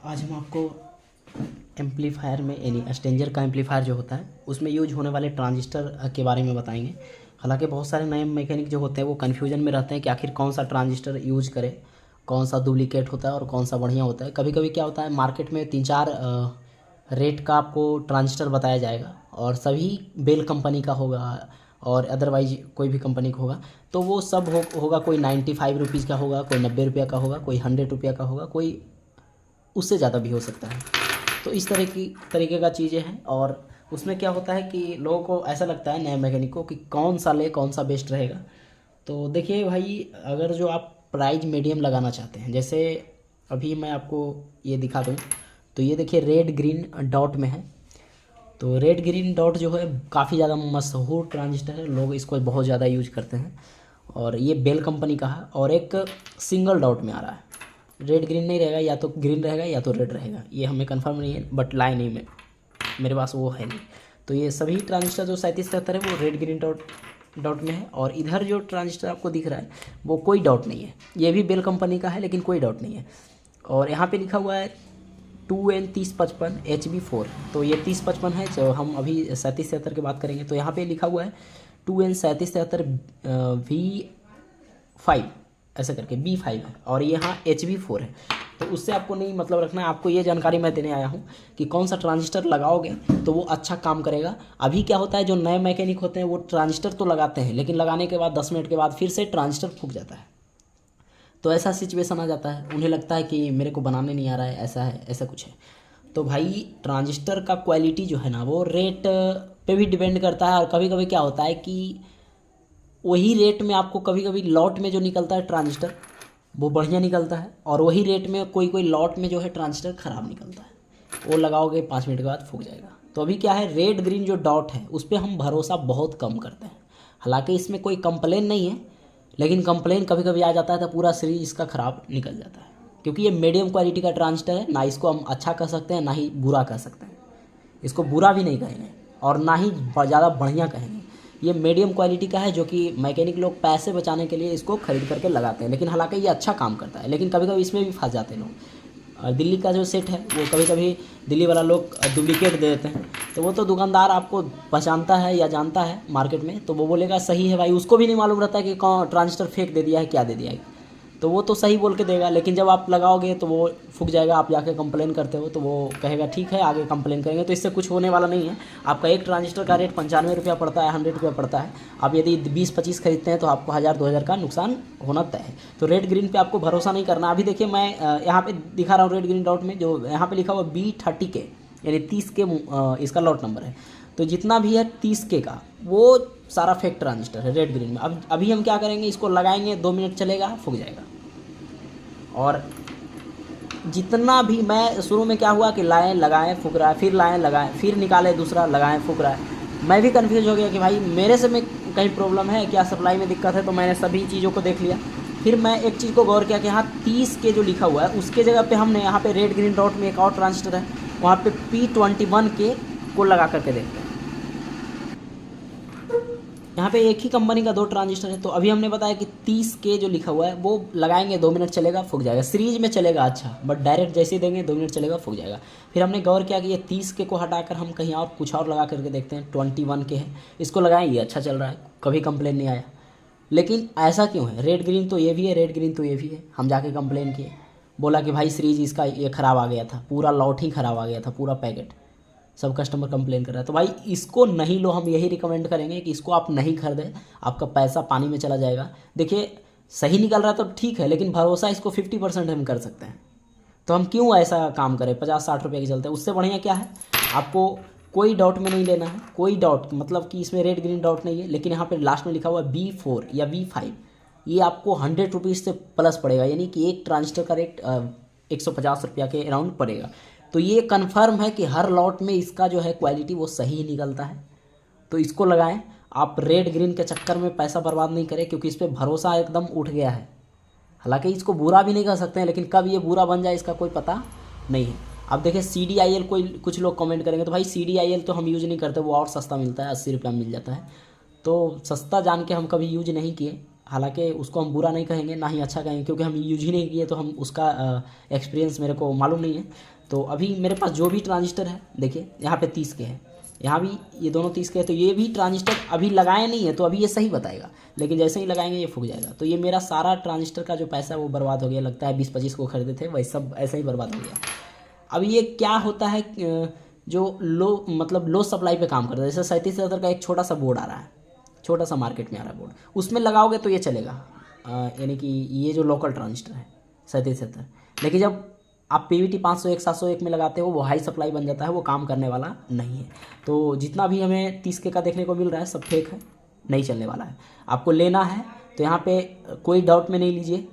आज हम आपको एम्पलीफायर में यानी स्टेंजर का एम्पलीफायर जो होता है उसमें यूज होने वाले ट्रांजिस्टर के बारे में बताएंगे। हालांकि बहुत सारे नए मैकेनिक जो होते हैं वो कन्फ्यूजन में रहते हैं कि आखिर कौन सा ट्रांजिस्टर यूज करें, कौन सा डुप्लीकेट होता है और कौन सा बढ़िया होता है। कभी कभी क्या होता है, मार्केट में 3-4 रेट का आपको ट्रांजिस्टर बताया जाएगा और सभी बेल कंपनी का होगा और अदरवाइज कोई भी कंपनी का होगा। तो वो सब होगा कोई 95 रुपीज़ का होगा, कोई 90 रुपये का होगा, कोई 100 रुपये का होगा, कोई उससे ज़्यादा भी हो सकता है। तो इस तरीके का चीज़ें हैं और उसमें क्या होता है कि लोगों को ऐसा लगता है नए मैकेनिक को कि कौन सा ले, कौन सा बेस्ट रहेगा। तो देखिए भाई, अगर जो आप प्राइस मीडियम लगाना चाहते हैं, जैसे अभी मैं आपको ये दिखा दूँ तो ये देखिए रेड ग्रीन डॉट में है। तो रेड ग्रीन डॉट जो है काफ़ी ज़्यादा मशहूर ट्रांजिस्टर है, लोग इसको बहुत ज़्यादा यूज करते हैं और ये बेल कंपनी का है। और एक सिंगल डॉट में आ रहा है, रेड ग्रीन नहीं रहेगा, या तो ग्रीन रहेगा या तो रेड रहेगा, ये हमें कंफर्म नहीं है, बट लाइन नहीं में मेरे पास वो है नहीं। तो ये सभी ट्रांजिस्टर जो 3773 है वो रेड ग्रीन डॉट में है। और इधर जो ट्रांजिस्टर आपको दिख रहा है वो कोई डॉट नहीं है, ये भी बेल कंपनी का है लेकिन कोई डॉट नहीं है। और यहाँ पे लिखा हुआ है 2N3055 HB4। तो ये 3055 है, जो हम अभी 3773 की बात करेंगे तो यहाँ पे लिखा हुआ है 2N3773 V5 ऐसा करके B5 है और यहाँ HB4 है। तो उससे आपको नहीं मतलब रखना है, आपको ये जानकारी मैं देने आया हूँ कि कौन सा ट्रांजिस्टर लगाओगे तो वो अच्छा काम करेगा। अभी क्या होता है, जो नए मैकेनिक होते हैं वो ट्रांजिस्टर तो लगाते हैं लेकिन लगाने के बाद 10 मिनट के बाद फिर से ट्रांजिस्टर फूक जाता है। तो ऐसा सिचुएशन आ जाता है, उन्हें लगता है कि मेरे को बनाने नहीं आ रहा है, ऐसा है, ऐसा कुछ है। तो भाई ट्रांजिस्टर का क्वालिटी जो है ना वो रेट पे भी डिपेंड करता है। और कभी कभी क्या होता है कि वही रेट में आपको कभी कभी लॉट में जो निकलता है ट्रांजिस्टर वो बढ़िया निकलता है और वही रेट में कोई कोई लॉट में जो है ट्रांजिस्टर ख़राब निकलता है, वो लगाओगे 5 मिनट के बाद फूक जाएगा। तो अभी क्या है, रेड ग्रीन जो डॉट है उस पर हम भरोसा बहुत कम करते हैं। हालांकि इसमें कोई कंप्लेन नहीं है, लेकिन कंप्लेन कभी कभी आ जाता है तो पूरा सीरीज इसका ख़राब निकल जाता है, क्योंकि ये मीडियम क्वालिटी का ट्रांजिस्टर है। ना इसको हम अच्छा कह सकते हैं ना ही बुरा कह सकते हैं, इसको बुरा भी नहीं कहेंगे और ना ही ज़्यादा बढ़िया कहेंगे। ये मीडियम क्वालिटी का है जो कि मैकेनिक लोग पैसे बचाने के लिए इसको खरीद करके लगाते हैं, लेकिन हालांकि ये अच्छा काम करता है। लेकिन कभी कभी इसमें भी फंस जाते हैं लोग। और दिल्ली का जो सेट है वो कभी कभी दिल्ली वाला लोग डुप्लीकेट दे देते हैं, तो वो तो दुकानदार आपको पहचानता है या जानता है मार्केट में, तो वो बोलेगा सही है भाई, उसको भी नहीं मालूम रहता है कि कौन ट्रांजिस्टर फेक दे दिया है, क्या दे दिया है, तो वो तो सही बोल के देगा। लेकिन जब आप लगाओगे तो वो फूक जाएगा, आप जाके कंप्लेन करते हो तो वो कहेगा ठीक है आगे कंप्लेन करेंगे। तो इससे कुछ होने वाला नहीं है। आपका एक ट्रांजिस्टर का रेट 95 रुपया पड़ता है, 100 रुपया पड़ता है। आप यदि 20-25 खरीदते हैं तो आपको 1000-2000 का नुकसान होना तय है। तो रेड ग्रीन पे आपको भरोसा नहीं करना। अभी देखिए मैं यहाँ पे दिखा रहा हूँ रेड ग्रीन डॉट में, जो यहाँ पे लिखा हुआ B30K यानी 30K इसका लॉट नंबर है। तो जितना भी है 30K का वो सारा फेक ट्रांजिस्टर है रेड ग्रीन में। अब अभी हम क्या करेंगे, इसको लगाएंगे, 2 मिनट चलेगा, फूक जाएगा। और जितना भी मैं शुरू में क्या हुआ कि लाएँ लगाएँ फूक रहा है, फिर लाएँ लगाएँ, फिर निकाले दूसरा लगाएँ फूक रहा है। मैं भी कंफ्यूज हो गया कि भाई मेरे से में कहीं प्रॉब्लम है क्या, सप्लाई में दिक्कत है। तो मैंने सभी चीज़ों को देख लिया। फिर मैं एक चीज़ को गौर किया कि यहाँ 30K जो लिखा हुआ है उसके जगह पे हमने यहाँ पे रेड ग्रीन डॉट में एक और ट्रांजिस्टर है, वहाँ पे P21K को लगा करके देखते हैं। यहाँ पे एक ही कंपनी का 2 ट्रांजिस्टर है। तो अभी हमने बताया कि 30K जो लिखा हुआ है वो लगाएंगे, 2 मिनट चलेगा, फूक जाएगा। सीरीज में चलेगा अच्छा, बट डायरेक्ट जैसे ही देंगे 2 मिनट चलेगा, फूक जाएगा। फिर हमने गौर किया कि ये 30K को हटाकर हम कहीं और कुछ और लगा करके देखते हैं, 21K है, इसको लगाएं, ये अच्छा चल रहा है, कभी कंप्लेन नहीं आया। लेकिन ऐसा क्यों है, रेड ग्रीन तो ये भी है, रेड ग्रीन तो ये भी है। हम जाके कंप्लेन किए, बोला कि भाई सीरीज इसका ये ख़राब आ गया था, पूरा लॉट ही ख़राब आ गया था, पूरा पैकेट। सब कस्टमर कंप्लेन कर रहा है। तो भाई इसको नहीं लो, हम यही रिकमेंड करेंगे कि इसको आप नहीं खरीदें, आपका पैसा पानी में चला जाएगा। देखिए सही निकल रहा है तो ठीक है, लेकिन भरोसा इसको 50% हम कर सकते हैं, तो हम क्यों ऐसा काम करें 50-60 रुपये के चलते। उससे बढ़िया क्या है, आपको कोई डॉट में नहीं लेना है, कोई डॉट मतलब कि इसमें रेड ग्रीन डॉट नहीं है, लेकिन यहाँ पर लास्ट में लिखा हुआ है B4 या B5, ये आपको 100 रुपीज़ से प्लस पड़ेगा, यानी कि एक ट्रांजिस्टर का रेट 150 रुपया के अराउंड पड़ेगा। तो ये कन्फर्म है कि हर लॉट में इसका जो है क्वालिटी वो सही निकलता है। तो इसको लगाएं, आप रेड ग्रीन के चक्कर में पैसा बर्बाद नहीं करें, क्योंकि इस पर भरोसा एकदम उठ गया है। हालांकि इसको बुरा भी नहीं कर सकते हैं, लेकिन कब ये बुरा बन जाए इसका कोई पता नहीं है। अब देखिए CDIL, कोई कुछ लोग कमेंट करेंगे तो भाई CDIL तो हम यूज़ नहीं करते, वो और सस्ता मिलता है, 80 रुपये में मिल जाता है। तो सस्ता जान के हम कभी यूज नहीं किए। हालांकि उसको हम बुरा नहीं कहेंगे ना ही अच्छा कहेंगे, क्योंकि हम यूज ही नहीं किए तो हम उसका एक्सपीरियंस मेरे को मालूम नहीं है। तो अभी मेरे पास जो भी ट्रांजिस्टर है देखिए यहाँ पे 30 के हैं, यहाँ भी ये दोनों 30 के हैं, तो ये भी ट्रांजिस्टर अभी लगाए नहीं है तो अभी ये सही बताएगा, लेकिन जैसे ही लगाएंगे ये फूक जाएगा। तो ये मेरा सारा ट्रांजिस्टर का जो पैसा है वो बर्बाद हो गया, लगता है 20-25 को खरीदे थे वही सब ऐसा ही बर्बाद हो गया। अब ये क्या होता है, जो लो सप्लाई पे काम करता है, जैसे 3770 का एक छोटा सा बोर्ड आ रहा है, छोटा सा मार्केट में आ रहा है बोर्ड, उसमें लगाओगे तो ये चलेगा, यानी कि ये जो लोकल ट्रांजिस्टर है 3770। लेकिन जब आप PVT 501 701 में लगाते हो वो हाई सप्लाई बन जाता है, वो काम करने वाला नहीं है। तो जितना भी हमें 30 के का देखने को मिल रहा है सब फेक है, नहीं चलने वाला है। आपको लेना है तो यहाँ पे कोई डाउट में नहीं लीजिए,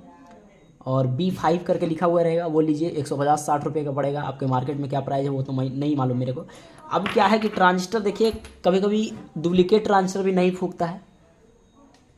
और B5 करके लिखा हुआ रहेगा वो लीजिए, 150-60 रुपये का पड़ेगा। आपके मार्केट में क्या प्राइस है वो तो नहीं मालूम मेरे को। अब क्या है कि ट्रांजिस्टर देखिए कभी कभी डुप्लीकेट ट्रांजिस्टर भी नहीं फूकता है,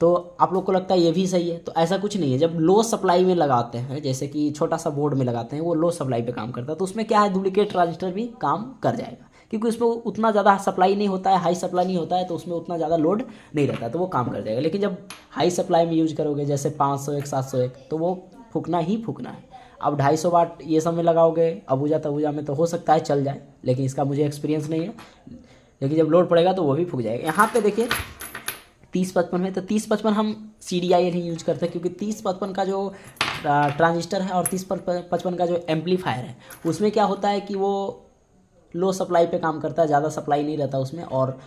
तो आप लोग को लगता है ये भी सही है, तो ऐसा कुछ नहीं है। जब लो सप्लाई में लगाते हैं, जैसे कि छोटा सा बोर्ड में लगाते हैं, वो लो सप्लाई पे काम करता है, तो उसमें क्या है डुप्लीकेट ट्रांजिस्टर भी काम कर जाएगा, क्योंकि उसमें उतना ज़्यादा सप्लाई नहीं होता है, हाई सप्लाई नहीं होता है, तो उसमें उतना ज़्यादा लोड नहीं रहता है, तो वो काम कर जाएगा। लेकिन जब हाई सप्लाई में यूज करोगे जैसे 501 701, तो वो फूकना ही फूकना है। अब 250 वाट ये सब में लगाओगे अबूजा तबूजा में तो हो सकता है चल जाए, लेकिन इसका मुझे एक्सपीरियंस नहीं है, लेकिन जब लोड पड़ेगा तो वो भी फूक जाएगा। यहाँ पे देखिए 3055 में, तो 3055 हम CDIL ही यूज करते हैं, क्योंकि 3055 का जो ट्रांजिस्टर है और 3055 का जो एम्पलीफायर है उसमें क्या होता है कि वो लो सप्लाई पे काम करता है, ज़्यादा सप्लाई नहीं रहता उसमें, और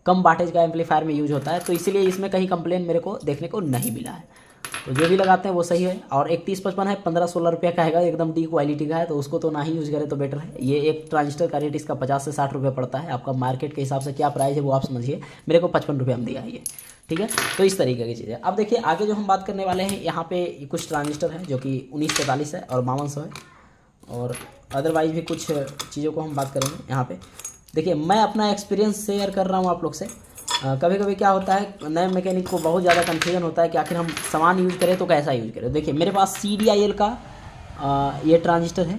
कम वाटेज का एम्पलीफायर में यूज होता है, तो इसीलिए इसमें कहीं कंप्लेन मेरे को देखने को नहीं मिला है। तो जो भी लगाते हैं वो सही है। और एक 3055 है 15-16 रुपये का है, एकदम डी क्वालिटी का है, तो उसको तो ना ही यूज़ करें तो बेटर है। ये एक ट्रांजिस्टर का रेट इसका 50 से 60 रुपये पड़ता है। आपका मार्केट के हिसाब से क्या प्राइस है वो आप समझिए, मेरे को 55 रुपये हम दिया है ये, ठीक है। तो इस तरीके की चीज़ है। अब देखिए आगे जो हम बात करने वाले हैं, यहाँ पे कुछ ट्रांजिस्टर है जो कि 1943 है और 5200 है, और अदरवाइज भी कुछ चीज़ों को हम बात करेंगे। यहाँ पे देखिए मैं अपना एक्सपीरियंस शेयर कर रहा हूँ आप लोग से। कभी कभी क्या होता है नए मैकेनिक को बहुत ज़्यादा कन्फ्यूजन होता है कि आखिर हम सामान यूज़ करें तो कैसा यूज़ करें। देखिए मेरे पास CDIL का ये ट्रांजिस्टर है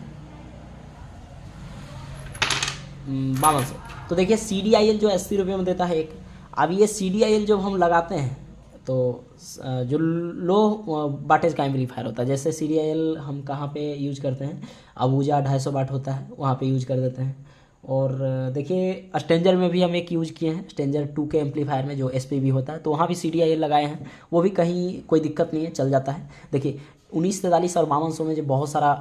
5200, तो देखिए CDIL जो 80 रुपये में देता है एक। अब ये CDIL जब हम लगाते हैं तो जो लो वाटेज का एम्पलीफायर होता है, जैसे CDIL हम कहाँ पे यूज करते हैं, अबूजा 250 वाट होता है वहाँ पे यूज कर देते हैं। और देखिए स्टेंजर में भी हम एक यूज़ किए हैं, स्टेंजर 2 के एम्पलीफायर में जो SPB होता है, तो वहाँ भी CDIL लगाए हैं, वो भी कहीं कोई दिक्कत नहीं है, चल जाता है। देखिए 1943 और 5200 में जो बहुत सारा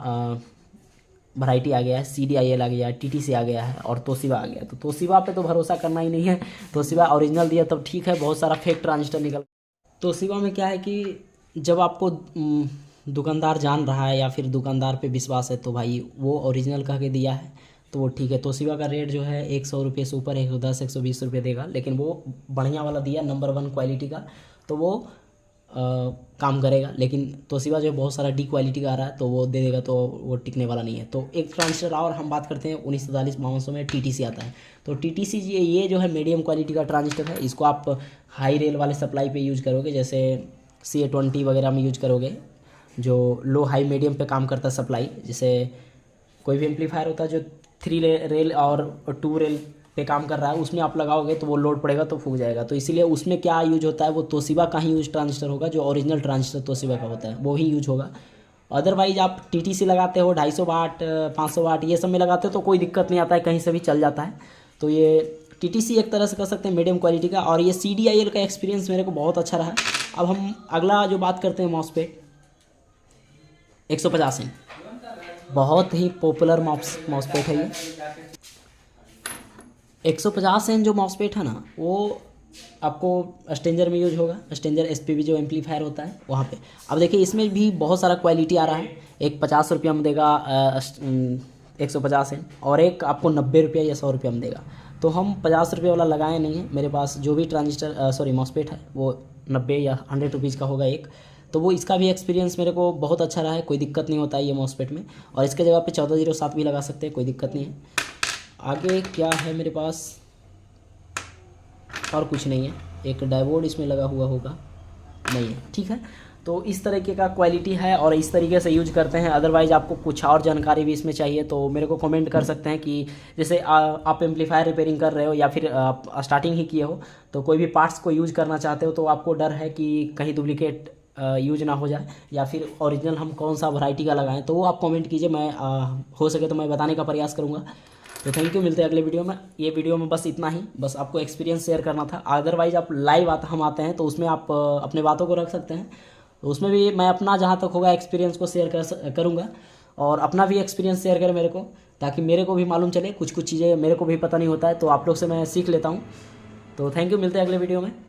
वैरायटी आ गया है, CDIL आ गया है, TTC आ गया है और तोशिबा आ गया है। तो तोशिबा पे तो भरोसा करना ही नहीं है, तोशिबा ओरिजिनल दिया तब ठीक है, बहुत सारा फेक ट्रांजिस्टर निकल। तोशिबा में क्या है कि जब आपको दुकानदार जान रहा है या फिर दुकानदार पे विश्वास है तो भाई वो ओरिजिनल कह के दिया है तो वो ठीक है। तोशिबा का रेट जो है 100 रुपये से ऊपर 110 120 रुपये देगा, लेकिन वो बढ़िया वाला दिया नंबर 1 क्वालिटी का, तो वो काम करेगा। लेकिन तोशिबा जो बहुत सारा डी क्वालिटी का आ रहा है तो वो दे देगा, तो वो टिकने वाला नहीं है। तो एक ट्रांजिस्टर और हम बात करते हैं 1943 5200 में TTC आता है। तो TTC ये जो है मीडियम क्वालिटी का ट्रांजिस्टर है, इसको आप हाई रेल वाले सप्लाई पे यूज करोगे, जैसे CA20 वगैरह में यूज करोगे, जो लो हाई मीडियम पे काम करता है सप्लाई। जैसे कोई भी एम्पलीफायर होता है जो 3 रेल और 2 रेल पे काम कर रहा है, उसमें आप लगाओगे तो वो लोड पड़ेगा तो फूक जाएगा। तो इसीलिए उसमें क्या यूज होता है, वो तोशिबा का ही यूज ट्रांजिस्टर होगा, जो ओरिजिनल ट्रांजिस्टर तोशिबा का होता है वो ही यूज होगा। अदरवाइज आप TTC लगाते हो 250 वाट 500 वाट ये सब में लगाते हो तो कोई दिक्कत नहीं आता है, कहीं से भी चल जाता है। तो ये TTC एक तरह से कर सकते हैं मीडियम क्वालिटी का, और ये CDIL का एक्सपीरियंस मेरे को बहुत अच्छा रहा। अब हम अगला जो बात करते हैं मॉसफेट 150 इंच, बहुत ही पॉपुलर मॉसफेट है ये 150 इंच जो मॉसफेट है ना, वो आपको स्टेंजर में यूज होगा, स्टेंजर SPB जो एम्पलीफायर होता है वहाँ पे। अब देखिए इसमें भी बहुत सारा क्वालिटी आ रहा है, एक 50 रुपये में देगा 150 इंच, और एक आपको 90 रुपये या 100 रुपये में देगा। तो हम 50 रुपये वाला लगाए नहीं है, मेरे पास जो भी ट्रांजिस्टर मॉसफेट है वो 90 या 100 रुपीज़ का होगा एक। तो वो इसका भी एक्सपीरियंस मेरे को बहुत अच्छा रहा है, कोई दिक्कत नहीं होता है ये मॉसफेट में, और इसके जगह पे 1407 भी लगा सकते हैं, कोई दिक्कत नहीं है। आगे क्या है मेरे पास, और कुछ नहीं है, एक डायोड इसमें लगा हुआ होगा, नहीं है, ठीक है। तो इस तरीके का क्वालिटी है और इस तरीके से यूज करते हैं। अदरवाइज आपको कुछ और जानकारी भी इसमें चाहिए तो मेरे को कमेंट कर सकते हैं कि जैसे आप एम्पलीफायर रिपेयरिंग कर रहे हो या फिर आप स्टार्टिंग ही किए हो, तो कोई भी पार्ट्स को यूज करना चाहते हो तो आपको डर है कि कहीं डुप्लीकेट यूज ना हो जाए, या फिर ओरिजिनल हम कौन सा वैरायटी का लगाएं, तो वो आप कमेंट कीजिए। मैं हो सके तो मैं बताने का प्रयास करूँगा। तो थैंक यू, मिलते हैं अगले वीडियो में। ये वीडियो में बस इतना ही, बस आपको एक्सपीरियंस शेयर करना था। अदरवाइज आप लाइव हम आते हैं तो उसमें आप अपने बातों को रख सकते हैं, तो उसमें भी मैं अपना जहाँ तक होगा एक्सपीरियंस को शेयर करूँगा, और अपना भी एक्सपीरियंस शेयर करें मेरे को, ताकि मेरे को भी मालूम चले। कुछ कुछ चीज़ें मेरे को भी पता नहीं होता है, तो आप लोग से मैं सीख लेता हूँ। तो थैंक यू, मिलते हैं अगले वीडियो में।